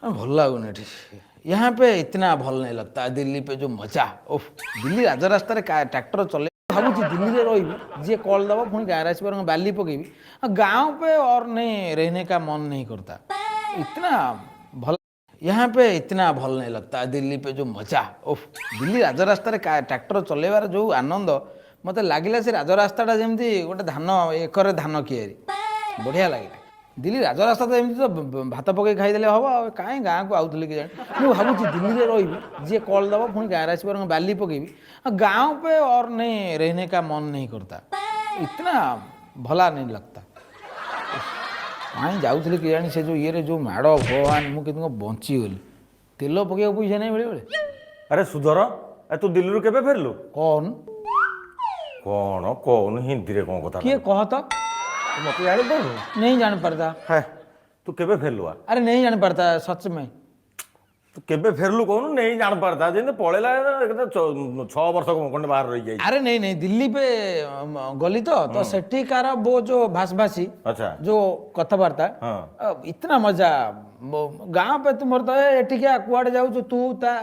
भल लगुन यहाँ पे इतना भल नहीं लगता। दिल्ली पे जो मजा, ओफ दिल्ली राज रास्ता ट्रैक्टर चले भावुँ दिल्ली में रही जी कॉल दबा पुणी गाँव आस बाली पकेबी गाँव पे और नहीं रहने का मन नहीं करता। इतना भल यहाँ पे इतना भल नहीं लगता। दिल्ली पे जो मजा, ओफ दिल्ली राज रास्ता ट्रैक्टर चलेबार जो आनंद मत लगिला से राज रास्ता जमी गोटे धान एकर धान कियारी बढ़िया लगे। दिल्ली राज रास्ता तो एमती तो भात पकई खाईदे हम कहीं गाँव को आउली कि मुझे भावुँ दिल्ली में रही जी कॉल दबा पुणी गाँव आस बाली पकेबी गाँव पे और नहीं रहने का मन नहीं करता। इतना भला नहीं लगता। कहीं जाऊँगी कि जानी से जो ये जो माड़ भगवान मुझे बंचीगली तेल पकड़ पैसा नहीं बेले बेले। अरे सुधर तू दिल्ली केबे फेरलु कौन कौन कौन हिंदी रे कौन कथा किए कह तो मत जान दे नहीं जान पाता है तू केबे फेरलु अरे नहीं जान पाता सच में तू केबे फेरलु कहूनु नहीं जान पाता जे पळेला 6 वर्ष को कोंडे बाहर रही जाई। अरे नहीं नहीं दिल्ली पे गली तो सेठिकार वो जो भाषभाषी अच्छा जो कथबार्ता इतना मजा गाँव पे तुम एटिकिया कुआड़े जाऊ तू ता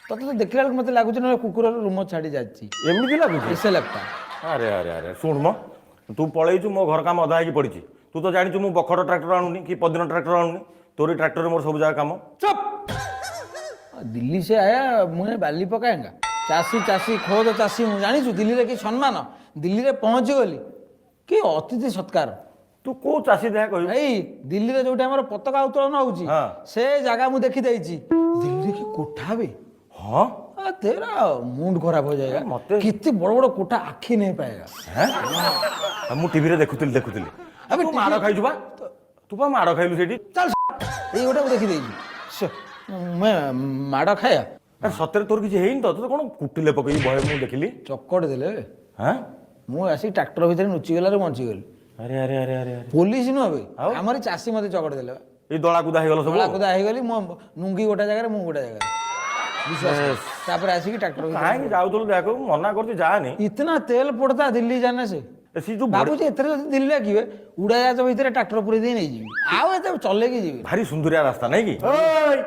तो देखला बेलू मत लगुच ना कुकुर रूम छाड़ी जाती एमती लगुच ऐसे लगता। अरे अरे अरे शुण म तू पळेइछु मो घर काम अधा होगी पड़ी तू तो जानी मु बखड़ ट्रैक्टर आणुनी कि पदिन ट्रैक्टर आणुनी तोरी ट्रैक्टर मोर सब जगह काम। चुप दिल्ली से आया मुझे बाली पकाएगा चाषी चाषी खोद चाषी मुझे जानी दिल्ली रे कि सम्मान दिल्ली रे पहुंची गली कि अतिथि सत्कार तू को चाषी देहा कहि भाई दिल्ली रे जोटे हमर पताका उत्तोलन होउची से जगह मु देखि देइची दिल्ली रे कि कोठा बे हां तेरा मूड खराब हो जाएगा मते कितने बड़ बड़ कोठा आखी नहीं पाएगा हैं मु टीवी रे देखुतली अबे तू माड़ खाइछु बा तू बा माड़ खाइलु सेठी चल ये गोटे देखी देइची मैं माड़ खाया अरे सତରେ तोर किछि हेइन तो कोन कुटिले पकई भय मु देखिली चक्कड़ देले हैं मु आसी ट्रैक्टर भीतर नुची गला रे बंची गली। अरे अरे अरे अरे पुलिस नुह भाई आमरी चाषी मते चकड़ देले ए दला कुदा हे गलो सब दला कुदा हे गली मो नुंगी गोटा जगह मु गोटा जगह विश्वास तापर आसी की ट्रैक्टर काहे जाउतलो देखो मना करती जानी इतना तेल पड़ता दिल्ली जाने से सी जो बाबू जी एथरे दिल्ली लागिवे उड़ाजाहाज भीतर ट्रैक्टर पुरे दे नहीं जीवी आउ एते चले की जीवी भारी सुंदरिया रास्ता नहीं की ओय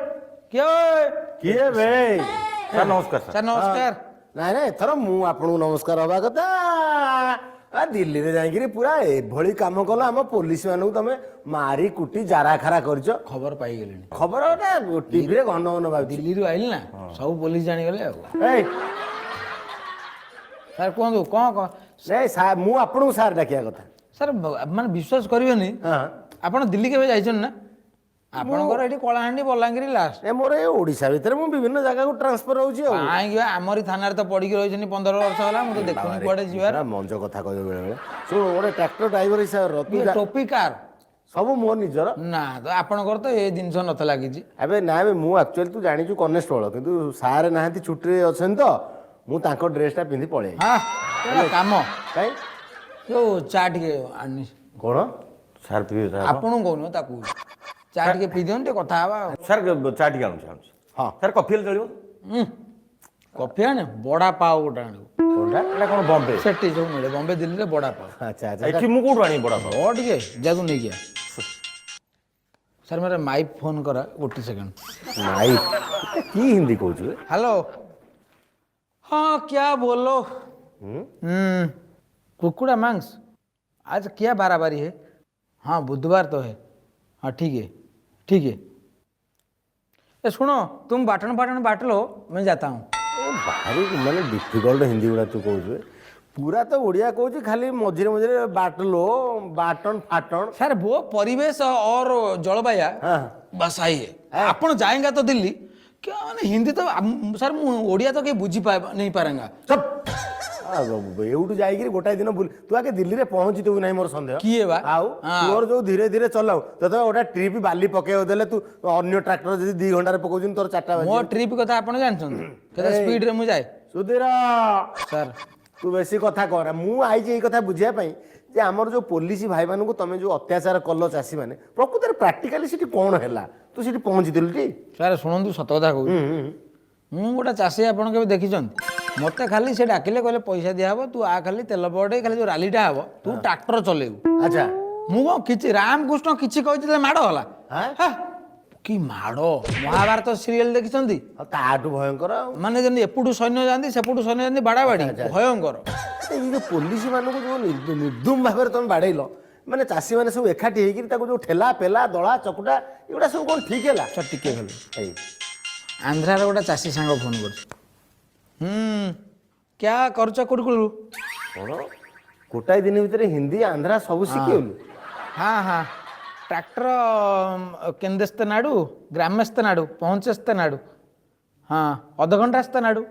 क्या किए बे सर नमस्कार सर नमस्कार नाइ नाइ एथर मु आपन नमस्कार हवा कथा आ दिल्ली रे जाई पूरा एभली काम कल हम पुलिस मानू तमे मारी कुटी जारा खारा करछ खबर पाई गेलेनी खबर ना टीवी रे घन घन बाबू दिल्ली रू आइल ना सब पुलिस जानी गले आ ए सर कहंदु कोन नै सा मु आपन सार डाकिया कथा सर माने विश्वास करिवेनी हां आपण दिल्ली केबे जाइछन ना आपणकर एठी कलाहांडी बलांगिरी लास्ट ए मोर ए ओडिसा भीतर मु विभिन्न जगह को ट्रांसफर होउची आ काई गयो हमरी थानार तो पड़ी रहिछनी 15 वर्ष होला मु तो देखुनी कुआडे जीवार मंज कथा कहयो बेले बेले सो ओरे ट्रैक्टर ड्राइवर हिसाब रो ये टोपी कार सब मोर निजर ना तो आपणकर तो ए जिंस नथ लागिची अबे ना बे मु एक्चुअली तू जानिछु कनेस्टेबल किंतु सार नाहंती छुट्टी रे अछन तो मु तांको ड्रेसटा पिंधि पळे हां तेरा काम काई यो चाट के आनी कोन सर पी आपणो कोन ताकू चाट के पी दियन ते कथा हवा सर चाट के आनु हां सर कॉफी चलियो कॉफी आने बड़ा पाव गोटा आनु कोनटा एला कोन बॉम्बे सेठी जो मिले बॉम्बे दिल्ली रे बड़ा पाव अच्छा अच्छा एठी मु कोड आनी बड़ा पाव और ठीक है जादू नहीं गया सर मेरा माइक फोन करा 1 सेकंड नाइ की हिंदी कहू हेलो हाँ क्या बोलो कुकुड़ा मांस आज क्या बाराबारी है हाँ बुधवार तो है हाँ ठीक है ए सुनो तुम बाटन बाटन बाट लो मैं जाता हूँ भारी माने डिफिकल्ट हिंदी गुड़ा तू कहू पूरा तो ओडिया कहू खाली मझिरे मझिरे बाटलो बाटन फाटन सर वो परिवेश और जलवायु हाँ बस आई है अपन जाएंगे तो दिल्ली क्या हिंदी तो सर ओडिया तो कहीं बुझी नहीं पारेंगा सब एवटू जाइए गोटाए दिन बुल तू आगे दिल्ली रे पहुंची तू नहीं मोर संदेह किए बा आउ तोर जो धीरे धीरे चलाऊ तो गोटा ट्रिप बाली पके देले तू अन्य ट्रैक्टर जदी 2 घंटा रे पकोजिन तोर 4टा बजे मो ट्रिप कथा आपण जानछन केते स्पीड रे मु जाए सुधीर सर तू बेसी कथा कर मु आई जे कथा बुझिया पई जे हमर जो पुलिस भाई मानू को तमे जो अत्याचार कल चासी माने प्रकृत रे प्रैक्टिकली सिटी कोन हैला तू सिटी पहुंची दिलु टी सर सुनंतु सत कथा कहू मु गोटा चासी आपण केबे देखिछन ମତେ ଖାଲି ସେ ଡାକିଲେ କହିଲେ ପଇସା ଦିଆହବ ତୁ ଆ ଖାଲି ତେଲ ପଡ଼େ ଖାଲି ଯୋଉ ରାଲିଟା ହବ ତୁ ଟ୍ରାକ୍ଟର ଚଲେଇବୁ। ଆଚ୍ଛା ମୁଁ କଣ କିଛି ରାମକୃଷ୍ଣ କିଛି କହିଥିଲେ ମାଡ଼ ହେଲା। ହାଁ? ହେ, କି ମାଡ଼ ମହାଭାରତ ସିରିଏଲ ଦେଖିଛନ୍ତି? ଆଉ ତାଠୁ ଭୟଙ୍କର ଆଉ ମାନେ ଯେମିତି ଏପଟୁ ସୈନ୍ୟ ଯାଆନ୍ତି ସେପଟୁ ସୈନ୍ୟ ଯାଆନ୍ତି ବାଡ଼ାବାଡ଼ି ଭୟଙ୍କର। ଏଇ ଯୋଉ ପୋଲିସ ମାନଙ୍କୁ ଯୋଉ ନିର୍ଦ୍ଦମ ଭାବରେ ତମେ ବାଡେଇଲ ମାନେ ଚାଷୀ ମାନେ ସବୁ ଏକାଠି ହେଇକିରି ତାକୁ ଯୋଉ ଠେଲା ପେଲା ଦଳା ଚକୁଟା ଏଗୁଡ଼ା ସବୁ କଣ ଠିକ ହେଲା? ସାର୍ ଟିକେ ଖାଲି ଏଇ ଆନ୍ଧ୍ରାର ଗୋଟେ ଚାଷୀ ସାଙ୍ଗ ଫୋନ କରୁଛି। କ୍ୟା କରୁଛ କୁଡ଼କୁଡ଼ୁ? କଣ ଗୋଟାଏ ଦିନ ଭିତରେ ହିନ୍ଦୀ ଆନ୍ଧ୍ରା ସବୁ ଶିଖିଗଲୁ? हाँ हाँ ट्रैक्टर केंदेस्ते नाडु ग्रामेस्ते नाडु पहुँचेस्ते नाडु हाँ अध घंटा अस्ते नाडु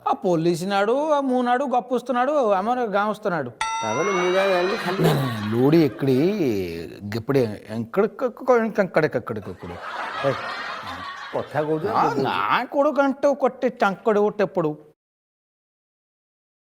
आ पुलिस नाडु आ मु नाडु गपुस्त नाडु आमर गाँवस्त नाडु ତାମାନେ ମୁଁ ଯାଇ ଜାଣିଲି ଖାଲି लोडी इकड़ी गिपड़े कंकड़ कंकड़ कंकड़ ଏଇ, କଥା କହୁଛ ना कोड़ कंटे कोट्टे चांकड़ गोटे पड़ू